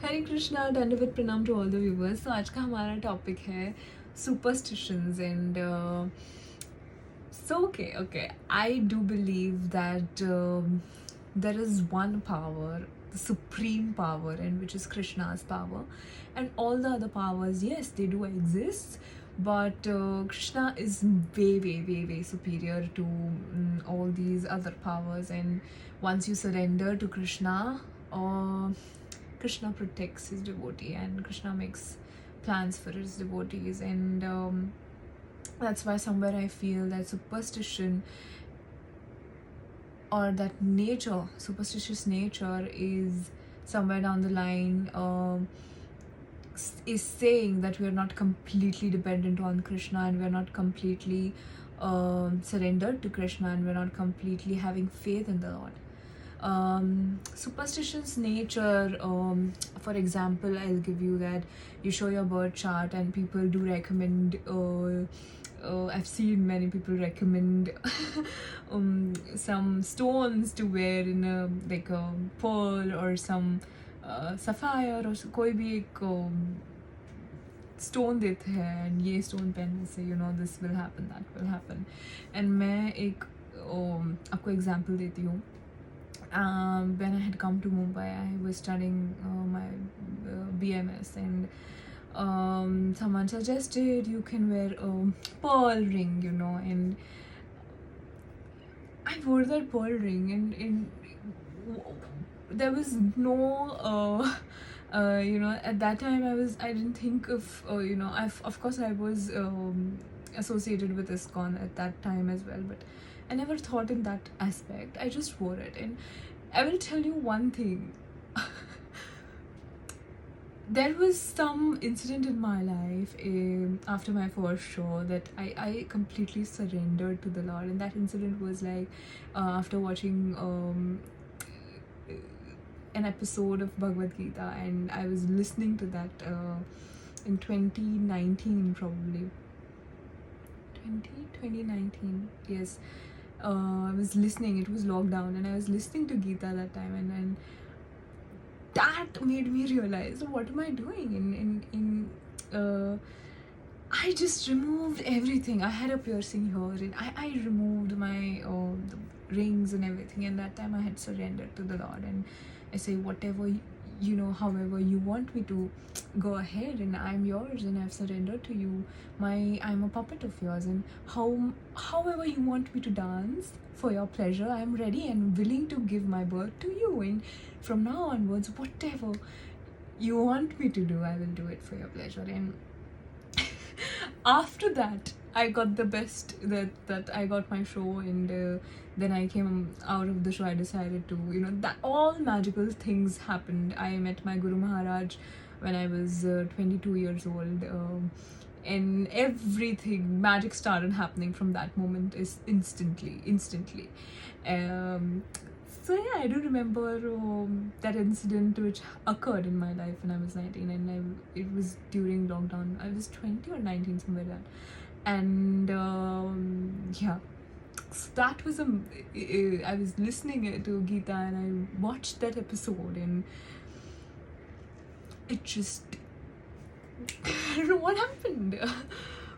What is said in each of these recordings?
हरे कृष्णा, दंडवत प्रणाम to all the viewers. तो आज का हमारा टॉपिक है superstitions and okay, I do believe that there is one power, the supreme power, and which is Krishna's power, and all the other powers, yes, they do exist, but Krishna is way superior to all these other powers. And once you surrender to Krishna, uh, Krishna protects his devotee, and Krishna makes plans for his devotees. And that's why somewhere I feel that superstition, or that nature, superstitious nature, is somewhere down the line is saying that we are not completely dependent on Krishna, and we are not completely surrendered to Krishna, and we're not completely having faith in the Lord. Superstitious nature, for example, I'll give you that you show your birth chart and people do recommend, I've seen many people recommend some stones to wear in a like a pearl or some sapphire or कोई भी एक stone देते हैं, and ये stone पहनने से this will happen, that will happen. And मैं एक आपको एग्जांपल देती हूँ. When I had come to Mumbai, I was studying my BMS, and someone suggested you can wear a pearl ring, and I wore that pearl ring, and there was no at that time I didn't think of of course I was associated with ISKCON at that time as well, but I never thought in that aspect. I just wore it. And I will tell you one thing. There was some incident in my life after my first show that I completely surrendered to the Lord. And that incident was like after watching an episode of Bhagavad Gita, and I was listening to that in 2019 probably. 2019, yes. I was listening, it was lockdown, and I was listening to Gita that time, and that made me realize, what am I doing I just removed everything. I had a piercing here, and I removed my the rings and everything, and that time I had surrendered to the Lord, and I say, whatever however you want me to, go ahead, and I'm yours, and I've surrendered to you. I'm a puppet of yours, and however you want me to dance for your pleasure, I'm ready and willing to give my birth to you. And from now onwards, whatever you want me to do, I will do it for your pleasure. And after that, I got the best, that I got my show, and then I came out of the show. I decided to, that all magical things happened. I met my Guru Maharaj when I was 22 years old, and everything, magic started happening from that moment, is instantly. So yeah, I do remember that incident which occurred in my life when I was 19, and it was during lockdown. I was 20 or 19, somewhere like that. And yeah, so that was I was listening to Gita, and I watched that episode, and it just I don't know what happened.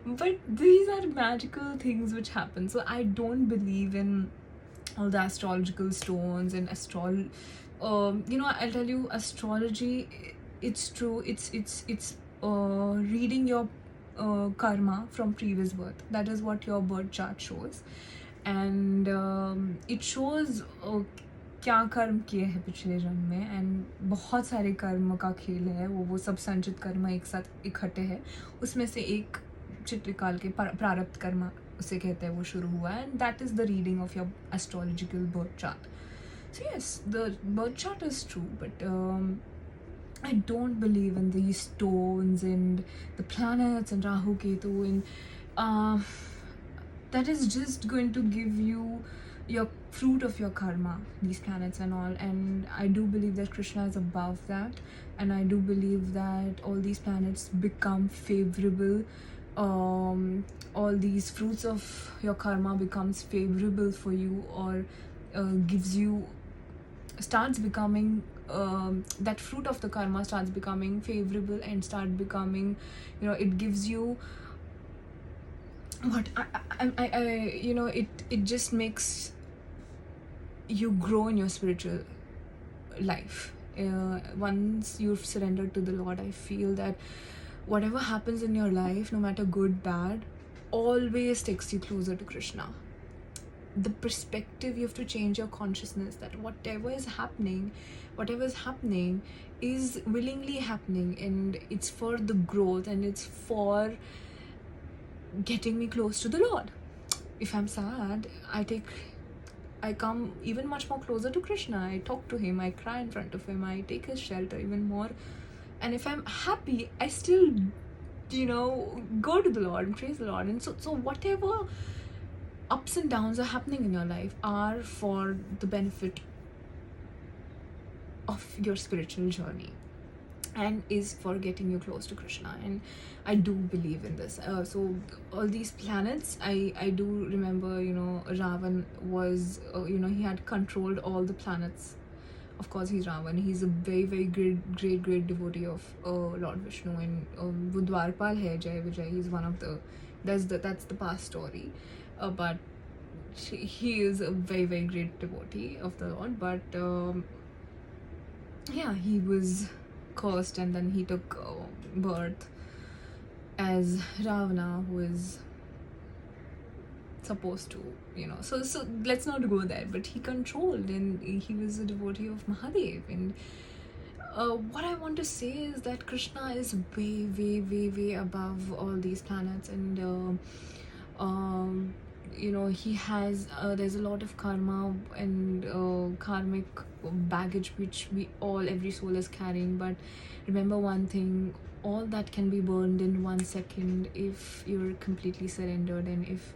But these are magical things which happen. So I don't believe in all the astrological stones and I'll tell you, astrology, it's true, it's reading your karma from previous birth. That is what your birth chart shows. And it shows क्या कर्म किए हैं पिछले जन्म में, and बहुत सारे कर्म का खेल है वो सब संचित कर्म एक साथ इकट्ठे हैं, उसमें से एक चिट निकाल के प्रारब्ध कर्म उसे कहते हैं वो शुरू हुआ है, and that is the reading of your astrological birth chart. So yes, the birth chart is true, but I don't believe in these stones and the planets and Rahu Ketu, and that is just going to give you your fruit of your karma, these planets and all. And I do believe that Krishna is above that, and I do believe that all these planets become favorable, all these fruits of your karma becomes favorable for you, or starts becoming that fruit of the karma starts becoming favorable and start becoming, it gives you what it just makes you grow in your spiritual life. Once you've surrendered to the Lord, I feel that whatever happens in your life, no matter good, bad, always takes you closer to Krishna. The perspective, you have to change your consciousness that whatever is happening is willingly happening, and it's for the growth, and it's for getting me close to the Lord. If I'm sad, I come even much more closer to Krishna. I talk to him, I cry in front of him, I take his shelter even more. And if I'm happy, I still, go to the Lord and praise the Lord. And so whatever ups and downs are happening in your life are for the benefit of your spiritual journey and is for getting you close to Krishna. And I do believe in this. So all these planets, I do remember, Ravan was, he had controlled all the planets. Of course, he's Ravan. He's a very, very great devotee of Lord Vishnu. And wo Dwarpal hai, Jai Vijay. He's one of the, that's the past story. But he is a very, very great devotee of the Lord. But yeah, he was cursed, and then he took birth as Ravana, who is supposed to, so let's not go there. But he controlled, and he was a devotee of Mahadev. And what I want to say is that Krishna is way, way, way, way above all these planets. And he has there's a lot of karma and karmic baggage which every soul is carrying. But remember one thing, all that can be burned in 1 second if you're completely surrendered, and if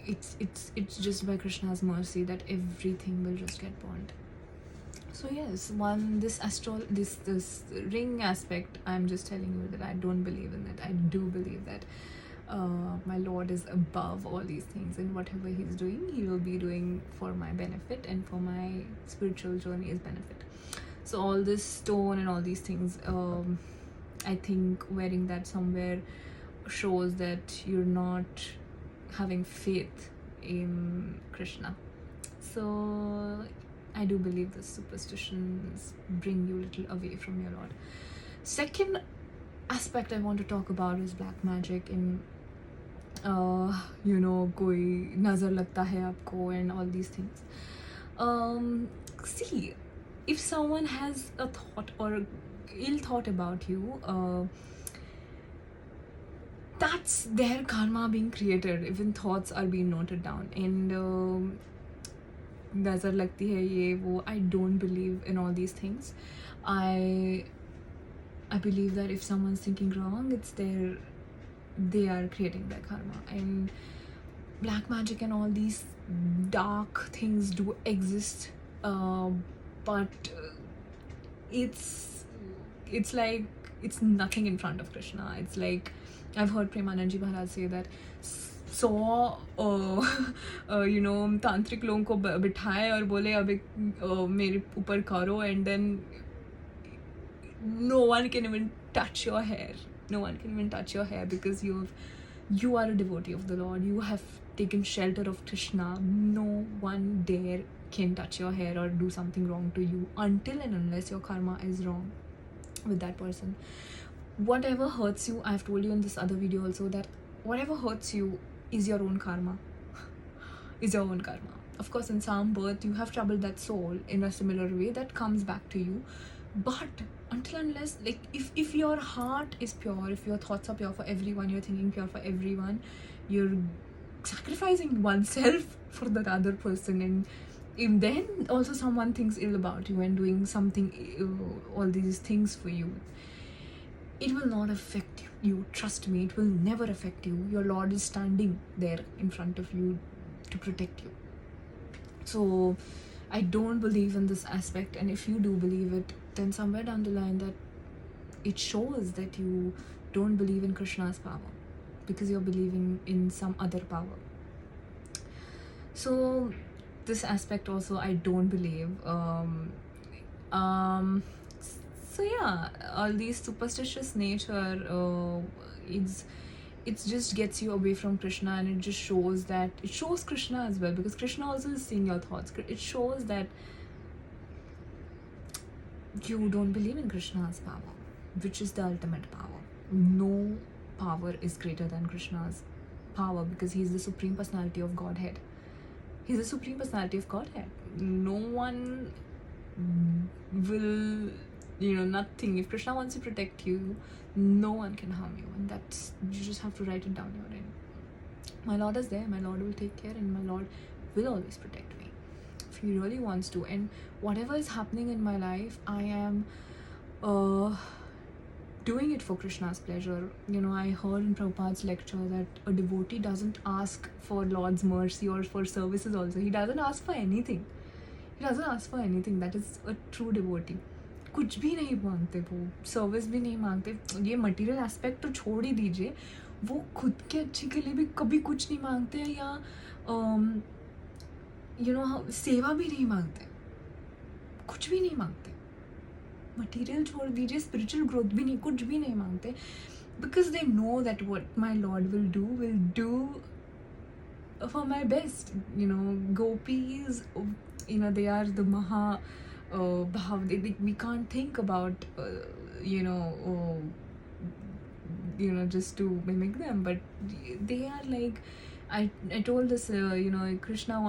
it's just by Krishna's mercy that everything will just get burned. So yes, this ring aspect, I'm just telling you that I don't believe in it. I do believe that my Lord is above all these things, and whatever he's doing, he will be doing for my benefit and for my spiritual journey's benefit. So all this stone and all these things, I think wearing that somewhere shows that you're not having faith in Krishna. So I do believe the superstitions bring you a little away from your Lord. Second aspect I want to talk about is black magic. And koi nazar lagta hai aapko and all these things. See, if someone has a thought or ill thought about you, that's their karma being created. Even thoughts are being noted down. And nazar lagti hai ye wo, I don't believe in all these things. I believe that if someone's thinking wrong, they are creating their karma. And black magic and all these dark things do exist, but it's like it's nothing in front of Krishna. It's like I've heard Premanandji Maharaj say that 100 तांत्रिक लोगों को बिठाए और बोले अब एक मेरे ऊपर करो, and then no one can even touch your hair. No one can even touch your hair because you are a devotee of the Lord. You have taken shelter of Krishna. No one dare can touch your hair or do something wrong to you until and unless your karma is wrong with that person. Whatever hurts you, I've told you in this other video also that whatever hurts you is your own karma. Is your own karma. Of course, in some birth, you have troubled that soul in a similar way that comes back to you. But until unless, like, if your heart is pure, if your thoughts are pure for everyone, you're thinking pure for everyone, you're sacrificing oneself for that other person, and if then also someone thinks ill about you and doing something, all these things for you, it will not affect you. Trust me, it will never affect you. Your Lord is standing there in front of you to protect you. So I don't believe in this aspect, and if you do believe it, then somewhere down the line that it shows that you don't believe in Krishna's power because you're believing in some other power. So this aspect also I don't believe. Um, so yeah, all these superstitious nature, it just gets you away from Krishna, and it just shows that it shows Krishna as well, because Krishna also is seeing your thoughts. It shows that you don't believe in Krishna's power, which is the ultimate power. No power is greater than Krishna's power, because he's the supreme personality of Godhead. He's the supreme personality of Godhead. No one will, nothing. If Krishna wants to protect you, no one can harm you, and that's, you just have to write it down your end. My Lord is there, my Lord will take care, and my Lord will always protect me if he really wants to. And whatever is happening in my life, I am doing it for Krishna's pleasure. I heard in Prabhupada's lecture that a devotee doesn't ask for Lord's mercy or for services also. He doesn't ask for anything. That is a true devotee. कुछ भी नहीं मांगते वो, service भी नहीं मांगते. ये material aspect तो छोड़ ही दीजिए, वो खुद के अच्छे के लिए भी कभी कुछ नहीं मांगते, या सेवा भी नहीं मांगते, कुछ भी नहीं मांगते. मटेरियल छोड़ दीजिए, स्पिरिचुअल ग्रोथ भी नहीं, कुछ भी नहीं मांगते, because they know that what my Lord will do for my best. Gopis, they are the Maha Bhav. We can't think about just to mimic them, but they are like, I told this, Krishna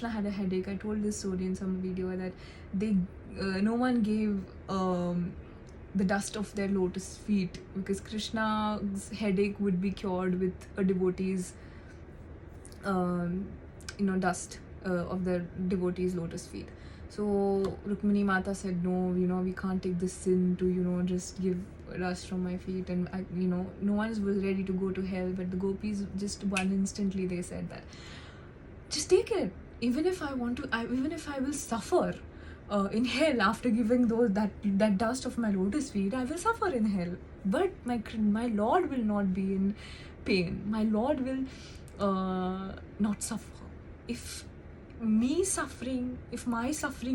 had a headache. I told this story in some video that no one gave the dust of their lotus feet, because Krishna's headache would be cured with a devotee's dust of the devotee's lotus feet. So Rukmini Mata said, no, we can't take this sin to just give dust from my feet, and no one was ready to go to hell, but the gopis just instantly they said that, just take it, even if I will suffer in hell after giving that dust of my lotus feet, I will suffer in hell, but my Lord will not be in pain. My Lord will not suffer. If my suffering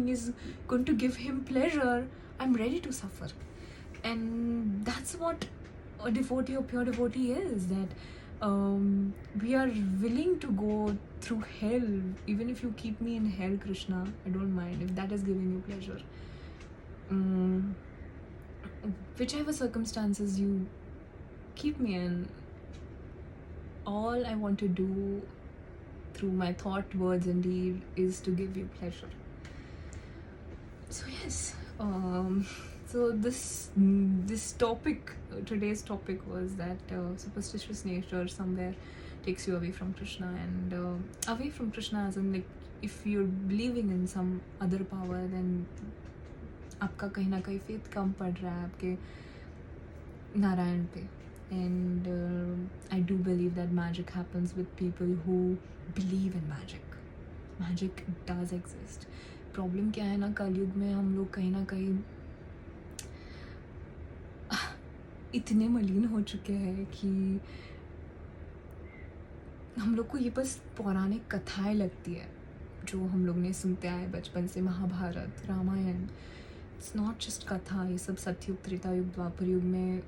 is going to give him pleasure, I'm ready to suffer. And that's what a devotee, a pure devotee is, that we are willing to go through hell. Even if you keep me in hell, Krishna, I don't mind, if that is giving you pleasure. Whichever circumstances you keep me in, all I want to do through my thought, words and deed is to give you pleasure. So yes, so this topic, today's topic was that superstitious nature somewhere takes you away from Krishna, and away from Krishna as in, like, if you're believing in some other power, then आपका कहीं ना कहीं faith कम पड़ रहा है आपके नारायण पे. And I do believe that magic happens with people who believe in magic. Magic does exist. Problem क्या है ना, कलयुग में हम लोग कहीं ना कहीं इतने मलिन हो चुके हैं कि हम लोग को ये बस पौराणिक कथाएं लगती है जो हम लोग ने सुनते आए बचपन से. Mahabharat, Ramayan, it's not just कथा. ये सब सतयुग, त्रेता युग, द्वापर युग में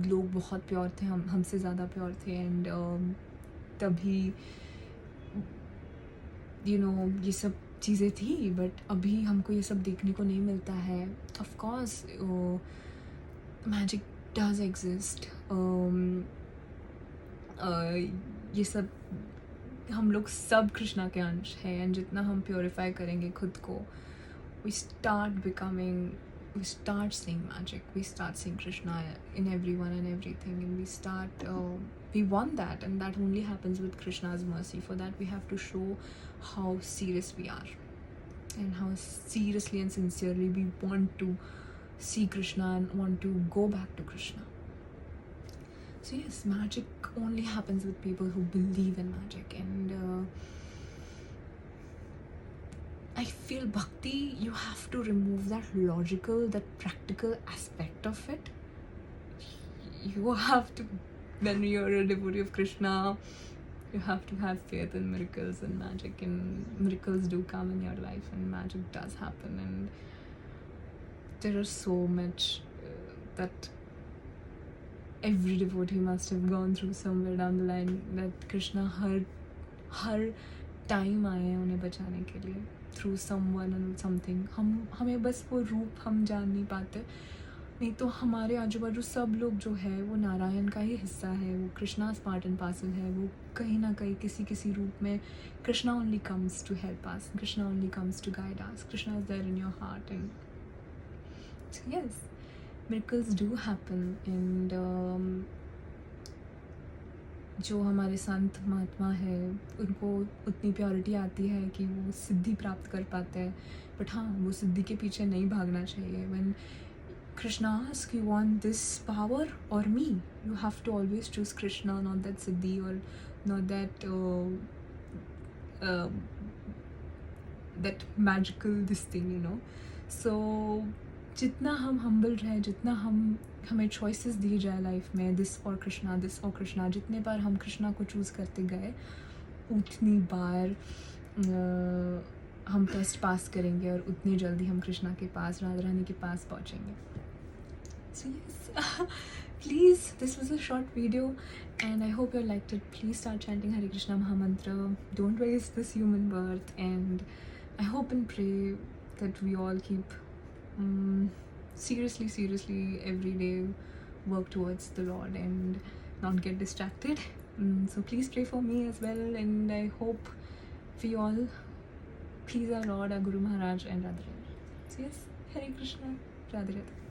लोग बहुत प्योर थे, हमसे ज़्यादा प्योर थे. एंड तभी ये सब चीज़ें थी, बट अभी हमको ये सब देखने को नहीं मिलता है. Of course magic does exist. ये सब हम लोग सब कृष्णा के अंश हैं, एंड जितना हम प्योरीफाई करेंगे खुद को, we start seeing magic, we start seeing Krishna in everyone and everything, and we want that, and that only happens with Krishna's mercy. For that we have to show how serious we are, and how seriously and sincerely we want to see Krishna and want to go back to Krishna. So yes, magic only happens with people who believe in magic, and I feel bhakti, you have to remove that logical, that practical aspect of it. You have to, when you're a devotee of Krishna, You have to have faith in miracles and magic, and miracles do come in your life, and magic does happen. And there is so much that every devotee must have gone through somewhere down the line, that Krishna her time आए हैं उन्हें बचाने के लिए, through someone और something. हमें बस वो रूप हम जान नहीं पाते, नहीं तो हमारे आजू बाजू सब लोग जो है वो नारायण का ही हिस्सा है, वो कृष्णा पार्ट एंड पार्सल है. वो कहीं ना कहीं किसी रूप में Krishna only comes to help us, Krishna only comes to guide us, Krishna is there in your heart. And yes, miracles do happen. And जो हमारे संत महात्मा है उनको उतनी प्योरिटी आती है कि वो सिद्धि प्राप्त कर पाते हैं. बट हाँ, वो सिद्धि के पीछे नहीं भागना चाहिए. when Krishna asks, you want this power or me, you have to always choose Krishna, not that siddhi or not that that magical this thing, you know. So जितना हम हम्बल रहे, जितना हमें चॉइसेस दी जाए लाइफ में, this और कृष्णा, जितने बार हम कृष्णा को चूज़ करते गए, उतनी बार हम टेस्ट पास करेंगे और उतनी जल्दी हम कृष्णा के पास, राधा रानी के पास पहुँचेंगे. So yes, please, this was a short video and I hope you liked it. Please start chanting Hare Krishna Mahamantra. Don't waste this human birth, and I hope and pray that we all keep seriously every day work towards the Lord and not get distracted. So please pray for me as well, and I hope we all please our Lord, our Guru Maharaj and Radha Rani. So yes, Hare Krishna, Radha Radha.